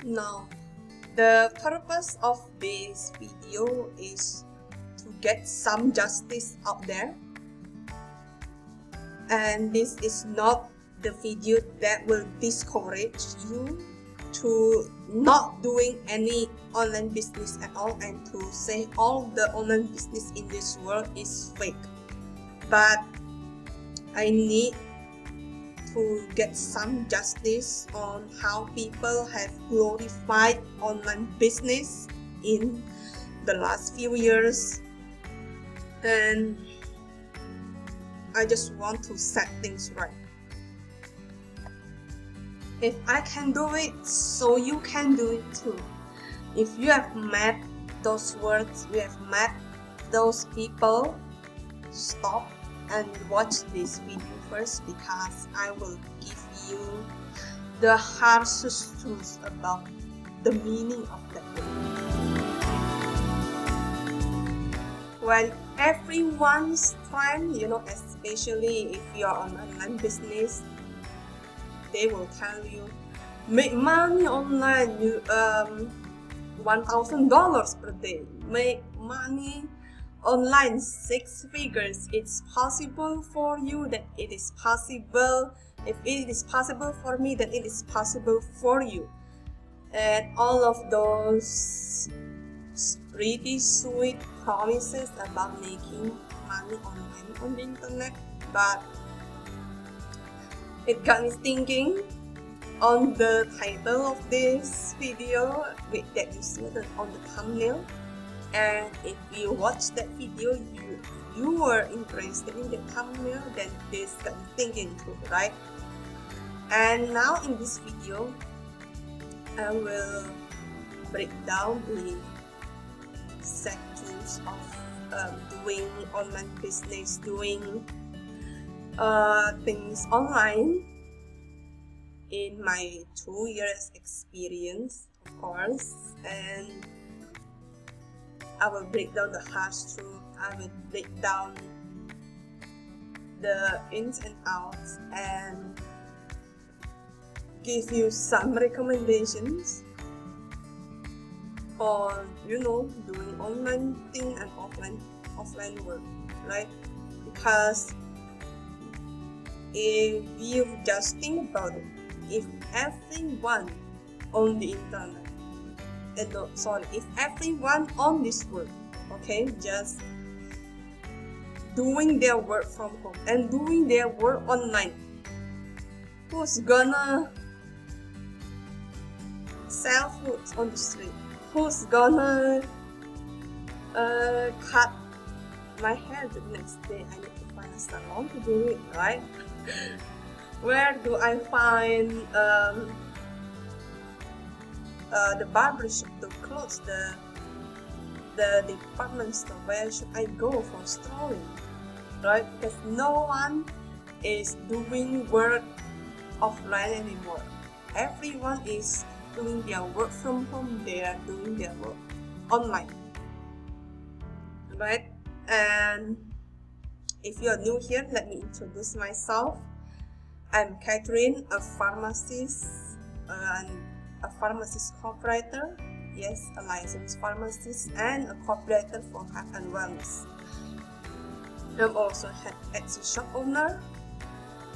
Now, the purpose of this video is to get some justice out there, and this is not the video that will discourage you to not doing any online business at all and to say all the online business in this world is fake. But I need to get some justice on how people have glorified online business in the last few years, and I just want to set things right. If I can do it, so you can do it too. If you have met those words, you have met those people, stop and watch this video first, because I will give you the harshest truth about the meaning of that word. When everyone's trying, especially if you're on online business, they will tell you, make money online, you $1,000 per day, make money online 6 figures. It's possible for you, that it is possible. If it is possible for me, then it is possible for you. And all of those pretty sweet promises about making money online on the internet. But it got me thinking on the title of this video that you see on the thumbnail. And if you watch that video, you were interested in the thumbnail, then this got me thinking too, right? And now in this video, I will break down the sections of doing online business, doing things online in my 2 years experience, of course. And I will break down the harsh truth. I will break down the ins and outs and give you some recommendations on, doing online thing and offline work, right? Because if you just think about it, if everyone on the internet, if everyone on this world, just doing their work from home and doing their work online, who's gonna sell food on the street? Who's gonna cut my hair the next day? I need to find a salon to do it, right? Where do I find the barbershop, the clothes, the department store? Where should I go for strolling, right? Because no one is doing work offline anymore. Everyone is doing their work from home. They are doing their work online, right? And if you are new here, let me introduce myself. I'm Catherine, a pharmacist and a pharmacist copywriter. Yes, a licensed pharmacist and a copywriter for health and wellness. I'm also an Etsy shop owner.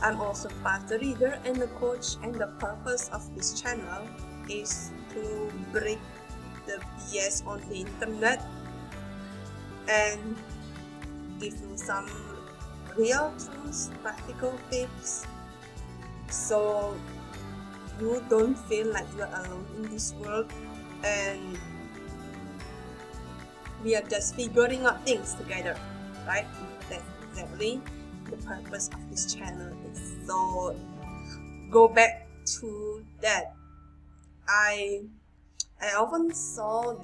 I'm also party reader and a coach, and the purpose of this channel is to break the BS on the internet and give you some real truths, practical tips, so you don't feel like you are alone in this world, and we are just figuring out things together, right? That's exactly the purpose of this channel is. So go back to that. I often saw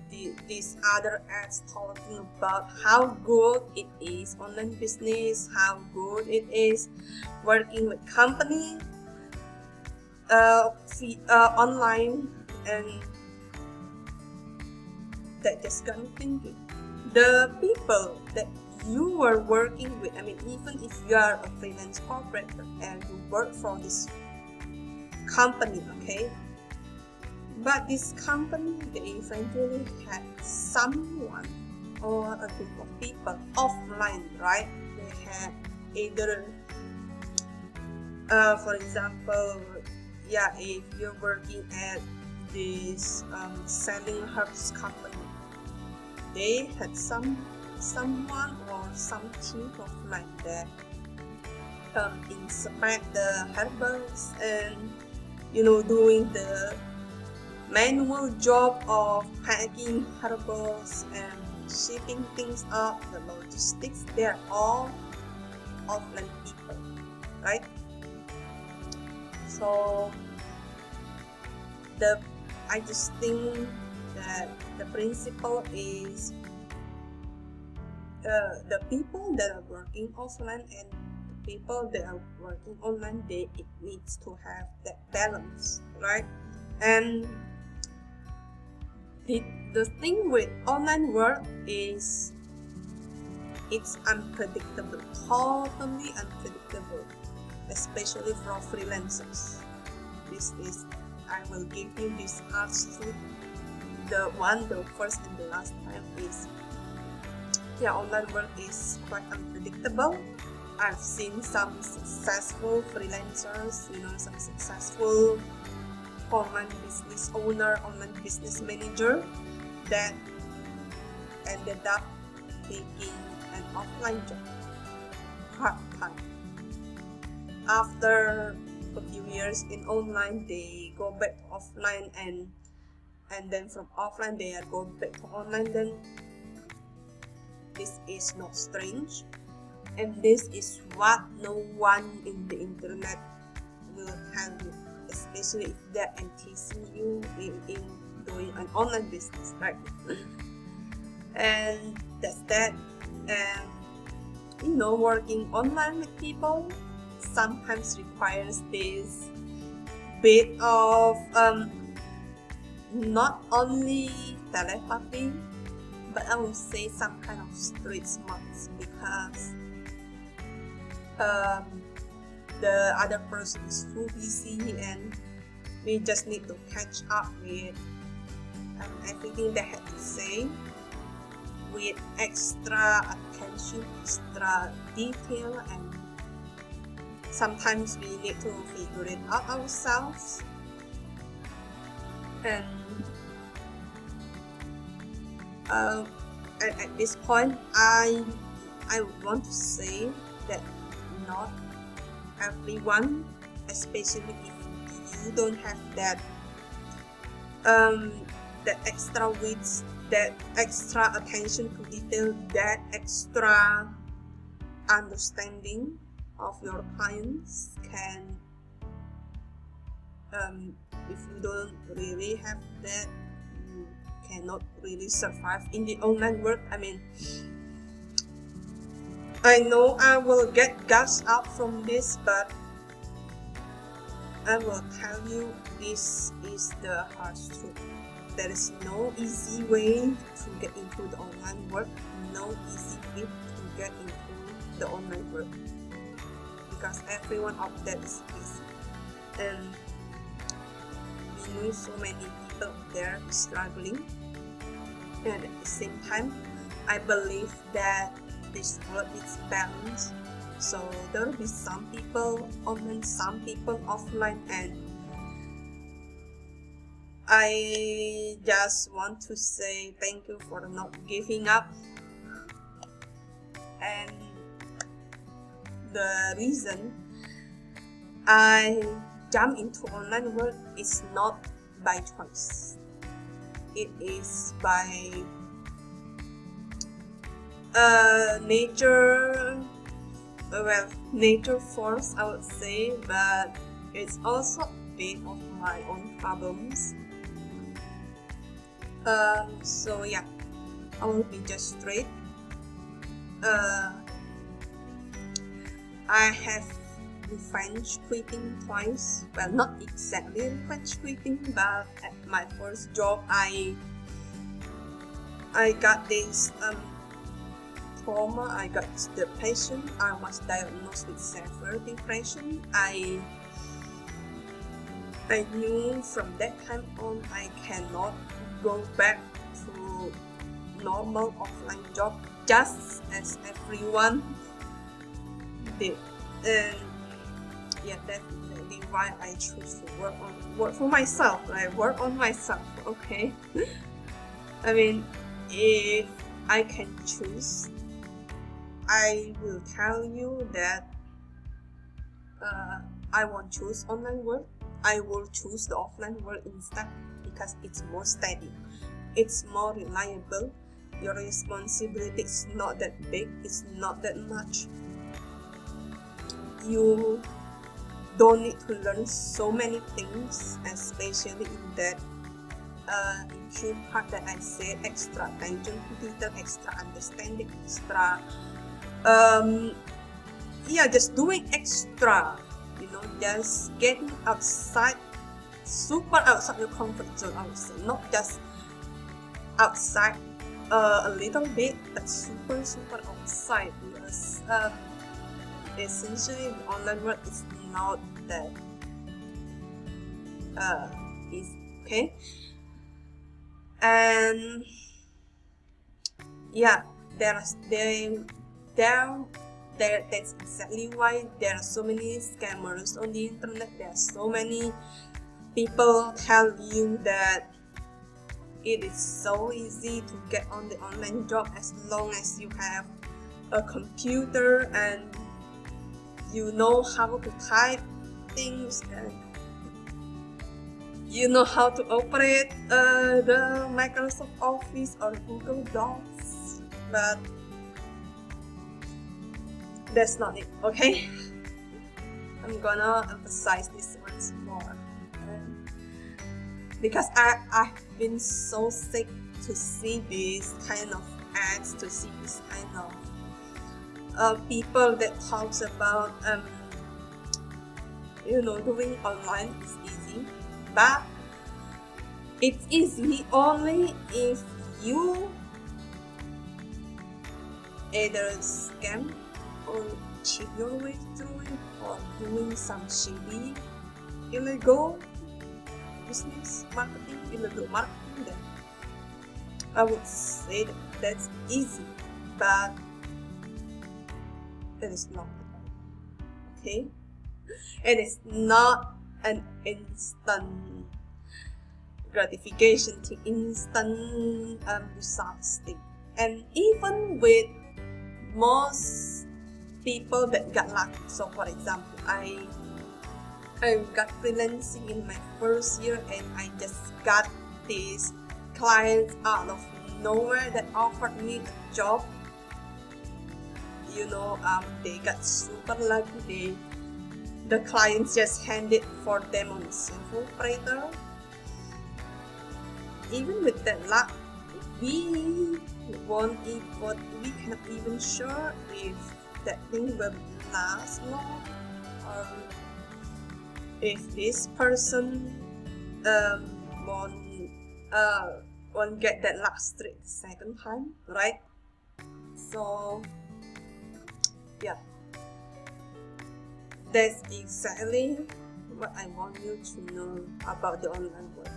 these other ads talking about how good it is online business, how good it is working with company online, and that just got me thinking. The people that you were working with, even if you are a freelance operator and you work for this company, But this company, they eventually had someone or a group of people offline, right? They had either, for example, if you're working at this selling herbs company, they had someone or some team offline that inspect the herbals and doing the manual job of packing herbals and shipping things up, the logistics. They're all offline people, right? So I just think that the principle is the people that are working offline and the people that are working online, it needs to have that balance, right? And the thing with online work is it's unpredictable, totally unpredictable, especially for freelancers. I will give you this harsh truth. The first and the last time is, online work is quite unpredictable. I've seen some successful freelancers, some successful online business owner, online business manager that ended up taking an offline job part-time. After a few years in online, they go back to offline, and then from offline they are going back to online. Then this is not strange, and this is what no one in the internet will tell you, especially if they're teasing you in doing an online business, right? And that's that. And working online with people sometimes requires this bit of not only telepathy, but I would say some kind of street smarts, because the other person is too busy and we just need to catch up with everything they had to say with extra attention, extra detail, and sometimes we need to figure it out ourselves. And at this point, I want to say that not everyone, especially if you don't have that extra wits, that extra attention to detail, that extra understanding of your clients, can if you don't really have that, you cannot really survive in the online world. I mean, I know I will get gassed up from this, but I will tell you, this is the harsh truth. There is no easy way to get into the online world, no easy way to get into the online world, because everyone out there is busy, and we know so many people there struggling. And at the same time, I believe that this world is balanced, so there will be some people online, some people offline, and I just want to say thank you for not giving up. And the reason I jump into online work is not by choice. It is by nature force, I would say, but it's also a bit of my own problems. So yeah, I will be just straight. I have revenge quitting twice. Well, not exactly revenge quitting, but at my first job, I got this trauma. I got depression. I was diagnosed with severe depression. I I knew from that time on I cannot go back to normal offline job just as everyone did. And yeah, that's exactly why I choose to work for myself. I work on myself, okay? I mean, if I can choose, I will tell you that I won't choose online work. I will choose the offline work instead because it's more steady, it's more reliable. Your responsibility is not that big, it's not that much. You don't need to learn so many things, especially in that issue part that I said, extra attention to detail, extra understanding, extra just doing extra, just getting outside, super outside your comfort zone, I would say. Not just outside a little bit, but super outside, because essentially the online work is not that easy, okay? And yeah, that's exactly why there are so many scammers on the internet. There are so many people tell you that it is so easy to get on the online job as long as you have a computer and you know how to type things and you know how to operate the Microsoft Office or Google Docs, but that's not it, okay? I'm gonna emphasize this once more, because I've been so sick to see these kind of ads, to see this kind of people that talks about doing online is easy, but it's easy only if you either scam or cheat your way through it, or doing some shady illegal business marketing, illegal marketing, then I would say that that's easy, but it is not, okay? It is not an instant gratification thing, instant results thing. And even with most people that got lucky, so for example, I got freelancing in my first year and I just got these clients out of nowhere that offered me a job. They got super lucky. The clients just handed for them on a silver operator. Even with that luck, we cannot even sure if that thing will last long, or if this person won't get that luck streak the second time, right? So yeah, that's exactly what I want you to know about the online world.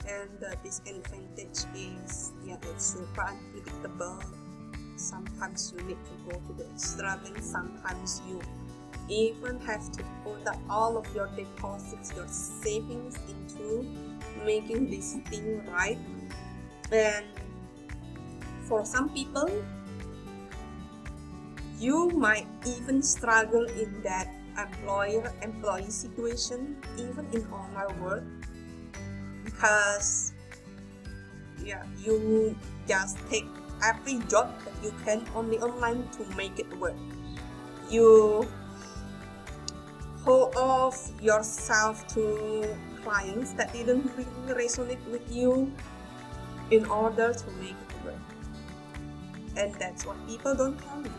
And the disadvantage is, it's super unpredictable. Sometimes you need to go to the extra length. Sometimes you even have to put up all of your deposits, your savings into making this thing right. And for some people, you might even struggle in that employer-employee situation, even in online work, because you just take every job that you can on the online to make it work. You hold off yourself to clients that didn't really resonate with you in order to make it work. And that's what people don't tell you,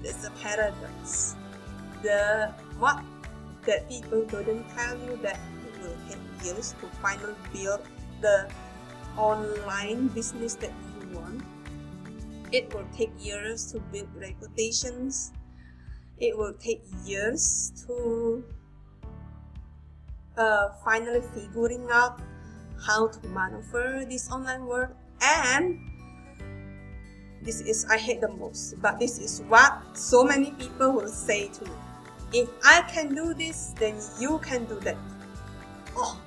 It's a paradox. What that people couldn't tell you, that it will take years to finally build the online business that you want. It will take years to build reputations. it will take years to finally figuring out how to maneuver this online world. And this is I hate the most, but this is what so many people will say to me: if I can do this, then you can do that. Oh,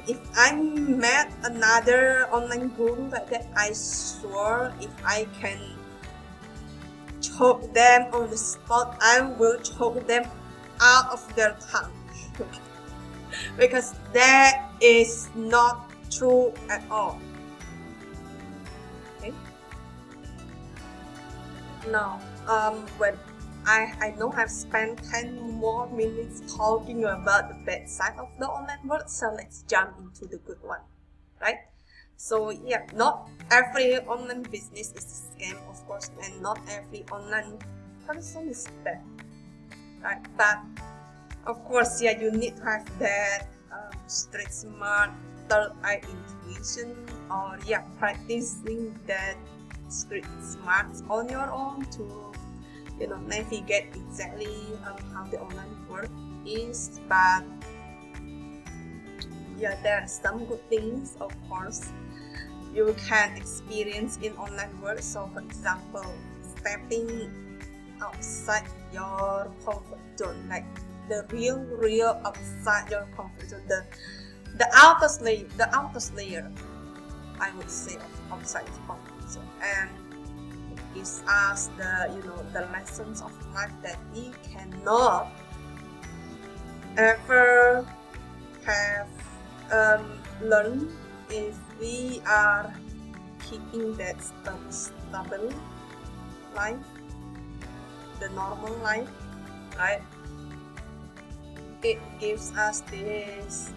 if I met another online guru like that, I swear if I can choke them on the spot, I will choke them out of their tongue. Because that is not true at all. Okay. Now, when I know I've spent 10 more minutes talking about the bad side of the online world, so let's jump into the good one, right? So yeah, not every online business is a scam, of course, and not every online person is bad, right? But of course, yeah, you need to have that street smart, third eye intuition, or yeah, practicing that street smarts on your own to navigate exactly how the online world is. But yeah, there are some good things, of course, you can experience in online world. So for example, stepping outside your comfort zone, like the real outside your comfort zone, the outer layer, I would say, of outside comfort zone, and gives us the lessons of life that we cannot ever have learned if we are keeping that stable life, the normal life, right? It gives us this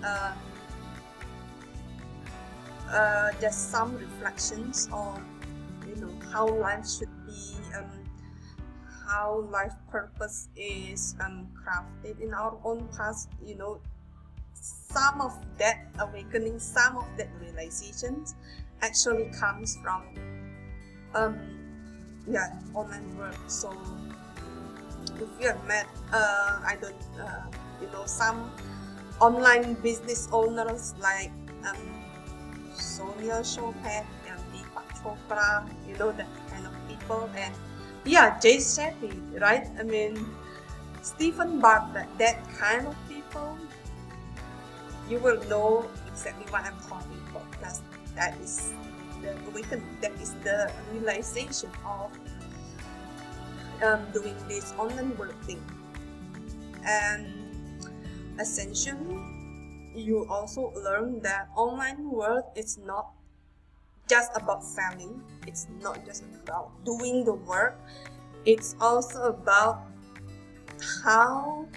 just some reflections on how life should be, how life purpose is crafted in our own past. Some of that awakening, some of that realizations actually comes from online work. So if you have met some online business owners like Sonia Chopin and Deepak Chopra, that kind of people, and Jay Shetty, right? I mean, Stephen Bartlett, that kind of people, you will know exactly what I'm talking about, because that is the awakening, that is the realization of doing this online work thing. And essentially, you also learn that online work is not just about selling, it's not just about doing the work, it's also about how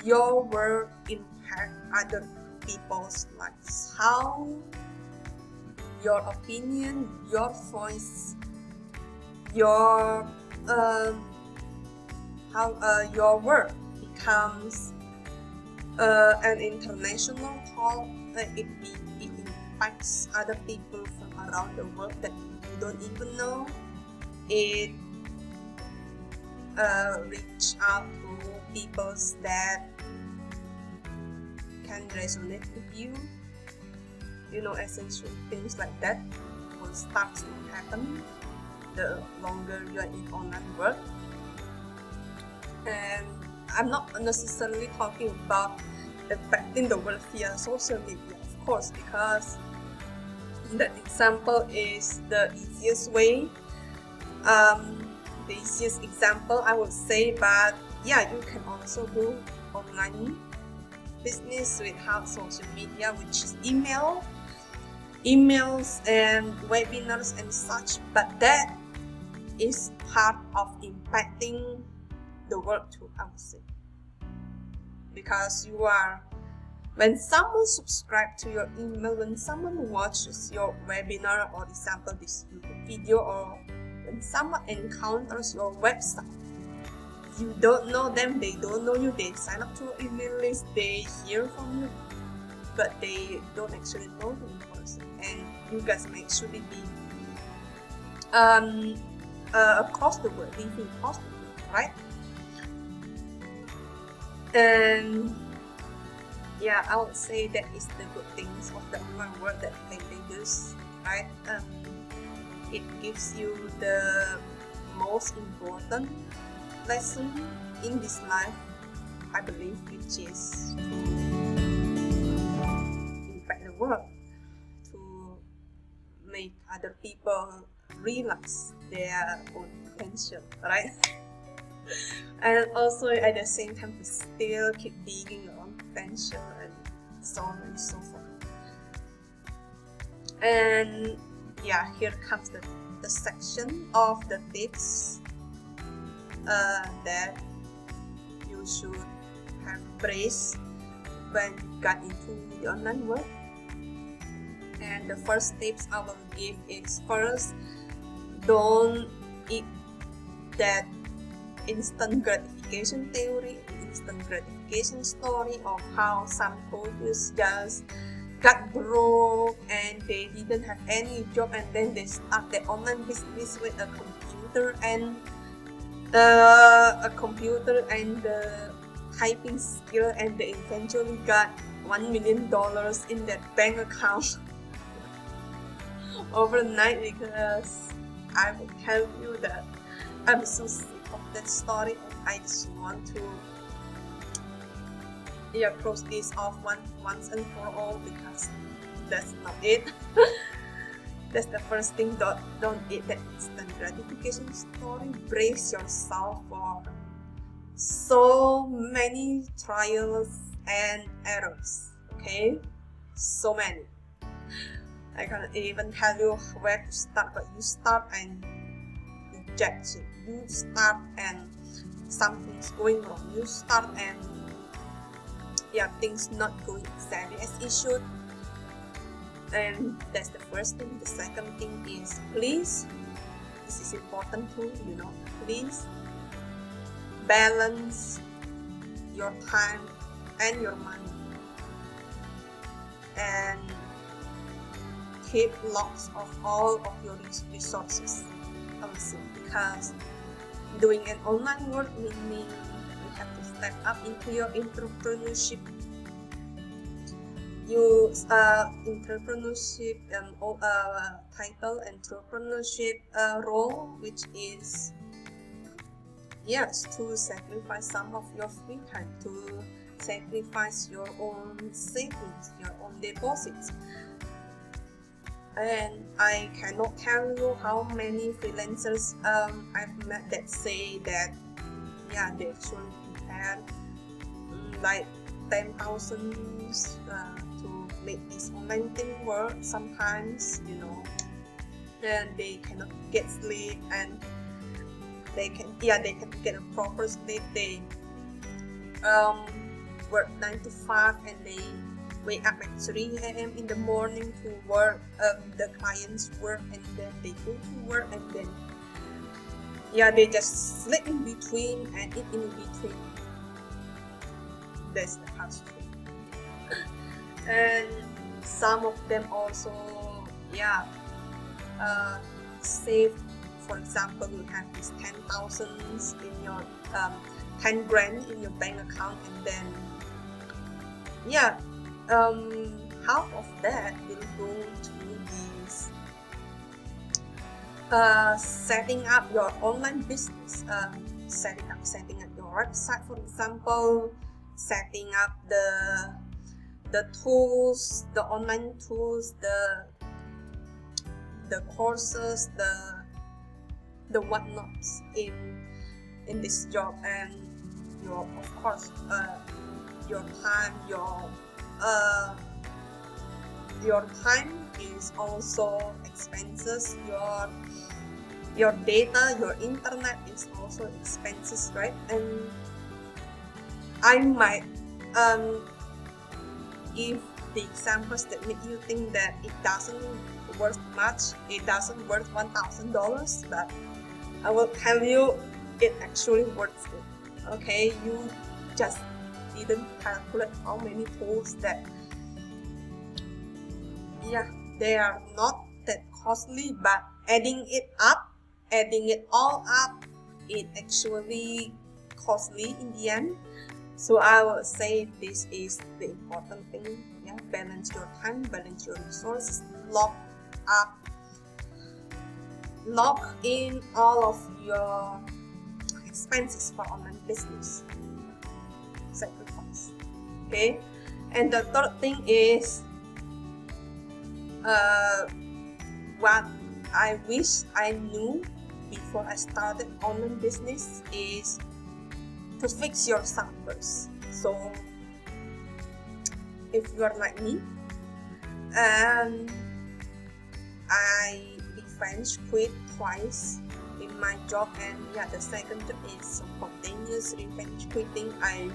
your work impact other people's lives, how your opinion, your voice, your work becomes an international talk. It impacts other people from around the world that you don't even know. It reach out to people that can resonate with you. Essential things like that will start to happen the longer you are in online work. And I'm not necessarily talking about affecting the world via social media, of course, because that example is the easiest way, the easiest example I would say. But yeah, you can also do online business without social media, which is emails and webinars and such. But that is part of impacting the world too, I would say, because when someone subscribes to your email, when someone watches your webinar, or example this YouTube video, or when someone encounters your website, you don't know them, they don't know you, they sign up to your email list, they hear from you, but they don't actually know you in person, and you guys may actually be across the world, living across the world. right? And yeah, I would say that is the good things of the online world that they use, right? It gives you the most important lesson in this life, I believe, which is to impact the world, to make other people realize their own potential, right? And also at the same time to still keep digging your own potential and so on and so forth. And yeah, here comes the section of the tips that you should have embraced when you got into the online world. And the first tips I will give is, first, don't eat that instant gratification theory, instant gratification story of how some coaches just got broke and they didn't have any job and then they start their online business with a computer and the typing skill, and they eventually got $1 million in their bank account overnight. Because I will tell you that I'm so sick of that story, and I just want to close this off once and for all, because that's not it. That's the first thing. Don't eat that instant gratification story. Brace yourself for so many trials and errors. Okay, so many. I can't even tell you where to start, but you start and rejection. You start and something's going wrong. You start and things not going exactly as it should. And that's the first thing. The second thing is, please, this is important too, please balance your time and your money, and keep logs of all of your resources also, because doing an online work meaning you have to step up into your entrepreneurship title, entrepreneurship role, which is to sacrifice some of your free time, to sacrifice your own savings, your own deposits. And I cannot tell you how many freelancers I've met that say that they actually prepare like 10,000 to make this online thing work sometimes, and they cannot get sleep, and they can get a proper sleep. They work 9 to 5 and they wake up at 3 a.m. in the morning to work the client's work, and then they go to work, and then they just sleep in between and eat in between. That's the harsh truth. And some of them also save. For example, you have this 10,000 in your 10 grand in your bank account, and then half of that will go to this setting up your online business, setting up your website, for example, setting up the tools, the online tools, the courses, the whatnots in this job. And of course your time, your time is also expenses. Your data, your internet is also expenses, right? And I might give the examples that make you think that it doesn't worth much, it doesn't worth $1,000, but I will tell you it actually worth it. Okay, you just didn't calculate how many tools that they are not that costly, but adding it all up, it actually costly in the end. So I would say this is the important thing. Yeah, balance your time, balance your resources, lock in all of your expenses for online business. Sacrifice. Okay, and the third thing is what I wish I knew before I started online business is to fix yourself first. So if you are like me, and I revenge quit twice in my job, and yeah, the second job is spontaneous revenge quitting. I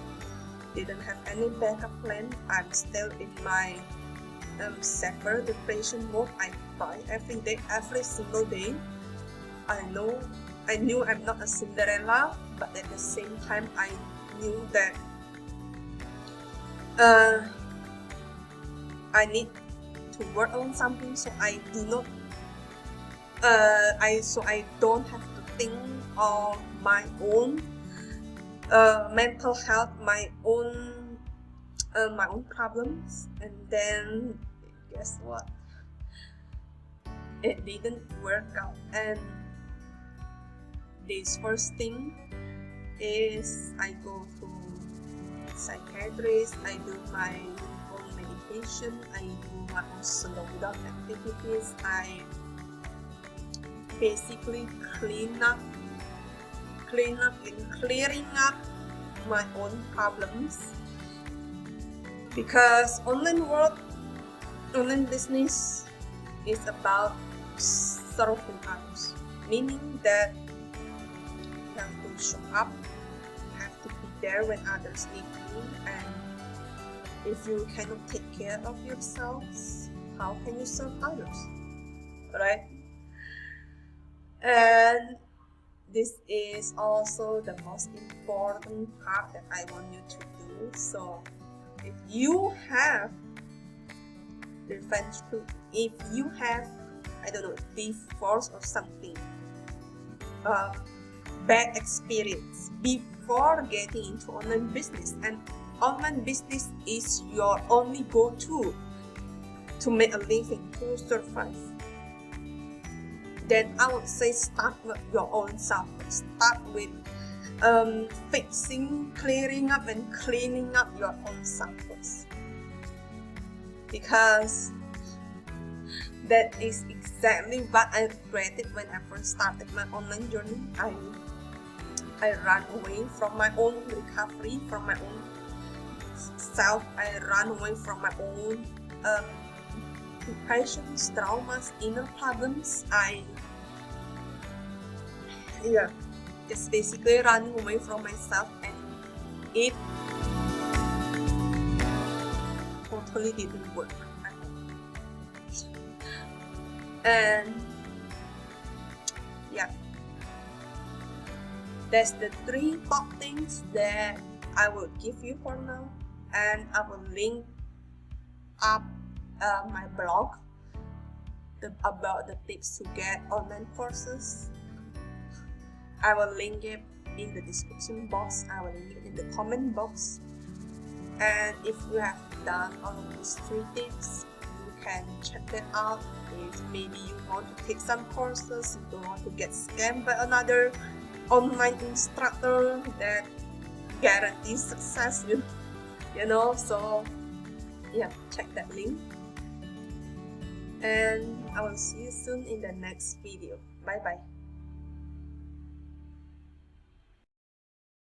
didn't have any backup plan. I'm still in my severe depression mode. I cry every day, every single day. I knew I'm not a Cinderella, but at the same time I knew that I need to work on something, so I do not I don't have to think of my own mental health, my own problems. And then guess what, it didn't work out. And this first thing is I go to psychiatrist, I do my own meditation, I do my own slow down activities, I basically clearing up my own problems, because online business is about serving others, meaning that you have to show up, you have to be there when others need you, and if you cannot take care of yourselves, how can you serve others, right? And this is also the most important part that I want you to do. So if you have revenge, if you have, I don't know, divorce or something, bad experience before getting into online business, and online business is your only go-to to make a living, to survive, then I would say start with your own self. Start with fixing, clearing up and cleaning up your own self first, because that is exactly what I regretted when I first started my online journey. I ran away from my own recovery, from my own self. I ran away from my own depressions, traumas, inner problems. It's basically running away from myself, and it totally didn't work at all. And yeah, that's the 3 top things that I will give you for now, and I will link up my blog about the tips to get online courses. I will link it in the description box, I will link it in the comment box. And if you have done all of these 3 tips, you can check that out. If maybe you want to take some courses, you don't want to get scammed by another online instructor that guarantees success, so yeah, check that link. And I will see you soon in the next video. Bye bye.